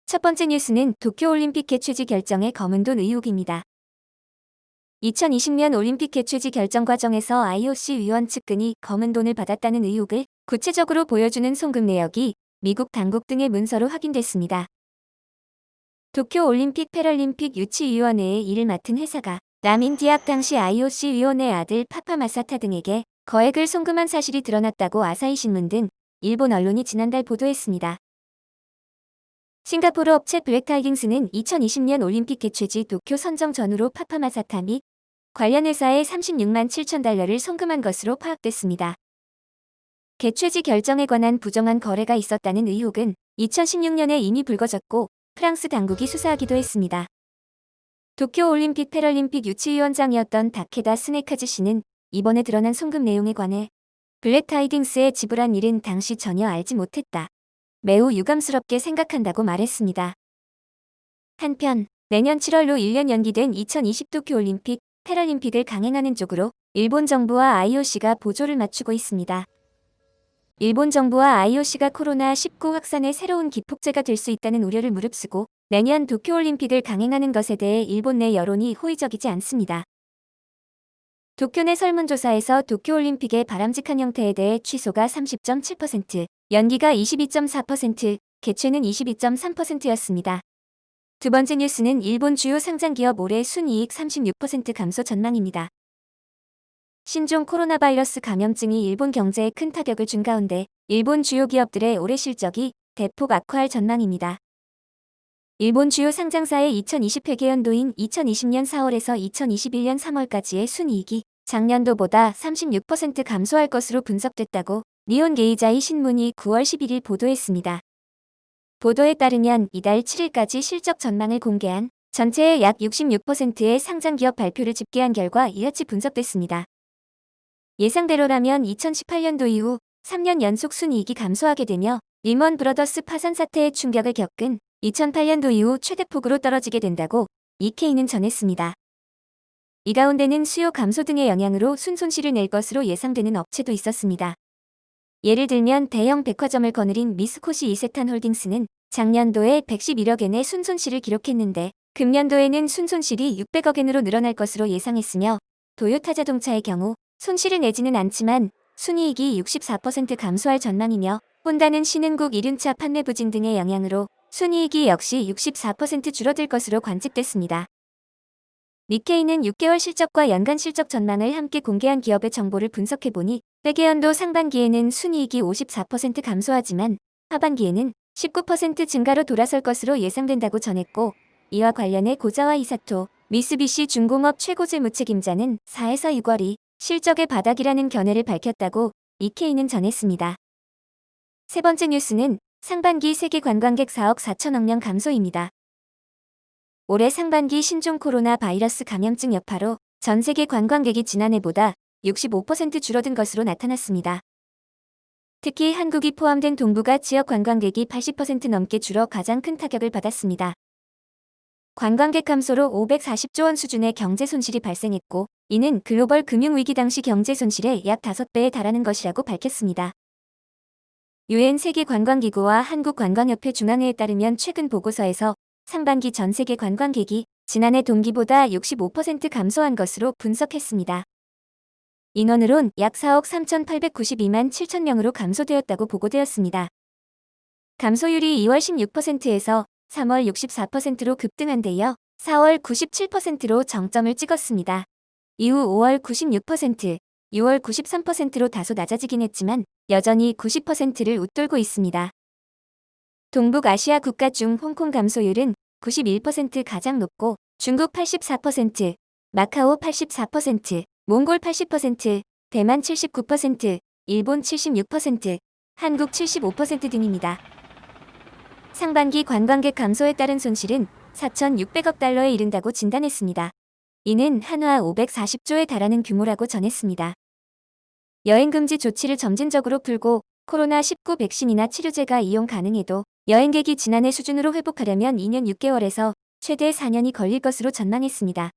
첫 번째 뉴스는 도쿄올림픽 개최지 결정의 검은 돈 의혹입니다. 2020년 올림픽 개최지 결정 과정에서 IOC 위원 측근이 검은 돈을 받았다는 의혹을 구체적으로 보여주는 송금 내역이 미국 당국 등의 문서로 확인됐습니다. 도쿄올림픽 패럴림픽 유치위원회의 일을 맡은 회사가 라민디악 당시 IOC 위원의 아들 파파마사타 등에게 거액을 송금한 사실이 드러났다고 아사히 신문 등 일본 언론이 지난달 보도했습니다. 싱가포르 업체 블랙타이깅스는 2020년 올림픽 개최지 도쿄 선정 전후로 파파마사타 및 관련 회사에 36만 7천 달러를 송금한 것으로 파악됐습니다. 개최지 결정에 관한 부정한 거래가 있었다는 의혹은 2016년에 이미 불거졌고 프랑스 당국이 수사하기도 했습니다. 도쿄올림픽 패럴림픽 유치위원장이었던 다케다 스네카즈 씨는 이번에 드러난 송금 내용에 관해 블랙타이깅스에 지불한 일은 당시 전혀 알지 못했다. 매우 유감스럽게 생각한다고 말했습니다. 한편 내년 7월로 1년 연기된 2020 도쿄올림픽 패럴림픽을 강행하는 쪽으로 일본 정부와 IOC가 보조를 맞추고 있습니다. 일본 정부와 IOC가 코로나19 확산의 새로운 기폭제가 될 수 있다는 우려를 무릅쓰고 내년 도쿄올림픽을 강행하는 것에 대해 일본 내 여론이 호의적이지 않습니다. 도쿄 내 설문조사에서 도쿄올림픽의 바람직한 형태에 대해 취소가 30.7%, 연기가 22.4%, 개최는 22.3%였습니다. 두 번째 뉴스는 일본 주요 상장기업 올해 순이익 36% 감소 전망입니다. 신종 코로나 바이러스 감염증이 일본 경제에 큰 타격을 준 가운데 일본 주요 기업들의 올해 실적이 대폭 악화할 전망입니다. 일본 주요 상장사의 2020 회계연도인 2020년 4월에서 2021년 3월까지의 순이익이 작년도보다 36% 감소할 것으로 분석됐다고 니혼 게이자이 신문이 9월 11일 보도했습니다. 보도에 따르면 이달 7일까지 실적 전망을 공개한 전체의 약 66%의 상장기업 발표를 집계한 결과 이같이 분석됐습니다. 예상대로라면 2018년도 이후 3년 연속 순이익이 감소하게 되며 리먼 브러더스 파산 사태의 충격을 겪은 2008년도 이후 최대폭으로 떨어지게 된다고 니케이는 전했습니다. 이 가운데는 수요 감소 등의 영향으로 순손실을 낼 것으로 예상되는 업체도 있었습니다. 예를 들면 대형 백화점을 거느린 미쓰코시 이세탄 홀딩스는 작년도에 111억 엔의 순손실을 기록했는데 금년도에는 순손실이 600억 엔으로 늘어날 것으로 예상했으며 도요타 자동차의 경우 손실을 내지는 않지만 순이익이 64% 감소할 전망이며 혼다는 신흥국 이륜차 판매 부진 등의 영향으로 순이익이 역시 64% 줄어들 것으로 관측됐습니다. 니케이는 6개월 실적과 연간 실적 전망을 함께 공개한 기업의 정보를 분석해보니 회계연도 상반기에는 순이익이 54% 감소하지만 하반기에는 19% 증가로 돌아설 것으로 예상된다고 전했고 이와 관련해 고자와 이사토, 미쓰비시 중공업 최고재무책임자는 4에서 6월이 실적의 바닥이라는 견해를 밝혔다고 니케이는 전했습니다. 세 번째 뉴스는 상반기 세계 관광객 4억 4천억 명 감소입니다. 올해 상반기 신종 코로나 바이러스 감염증 여파로 전 세계 관광객이 지난해보다 65% 줄어든 것으로 나타났습니다. 특히 한국이 포함된 동북아 지역 관광객이 80% 넘게 줄어 가장 큰 타격을 받았습니다. 관광객 감소로 540조 원 수준의 경제 손실이 발생했고 이는 글로벌 금융위기 당시 경제 손실의 약 5배에 달하는 것이라고 밝혔습니다. 유엔 세계관광기구와 한국관광협회 중앙회에 따르면 최근 보고서에서 상반기 전 세계 관광객이 지난해 동기보다 65% 감소한 것으로 분석했습니다. 인원으론 약 4억 3,892만 7천 명으로 감소되었다고 보고되었습니다. 감소율이 2월 16%에서 3월 64%로 급등한 데 이어 4월 97%로 정점을 찍었습니다. 이후 5월 96%, 6월 93%로 다소 낮아지긴 했지만 여전히 90%를 웃돌고 있습니다. 동북아시아 국가 중 홍콩 감소율은 91% 가장 높고 중국 84%, 마카오 84%, 몽골 80%, 대만 79%, 일본 76%, 한국 75% 등입니다. 상반기 관광객 감소에 따른 손실은 4,600억 달러에 이른다고 진단했습니다. 이는 한화 540조에 달하는 규모라고 전했습니다. 여행금지 조치를 점진적으로 풀고 코로나19 백신이나 치료제가 이용 가능해도 여행객이 지난해 수준으로 회복하려면 2년 6개월에서 최대 4년이 걸릴 것으로 전망했습니다.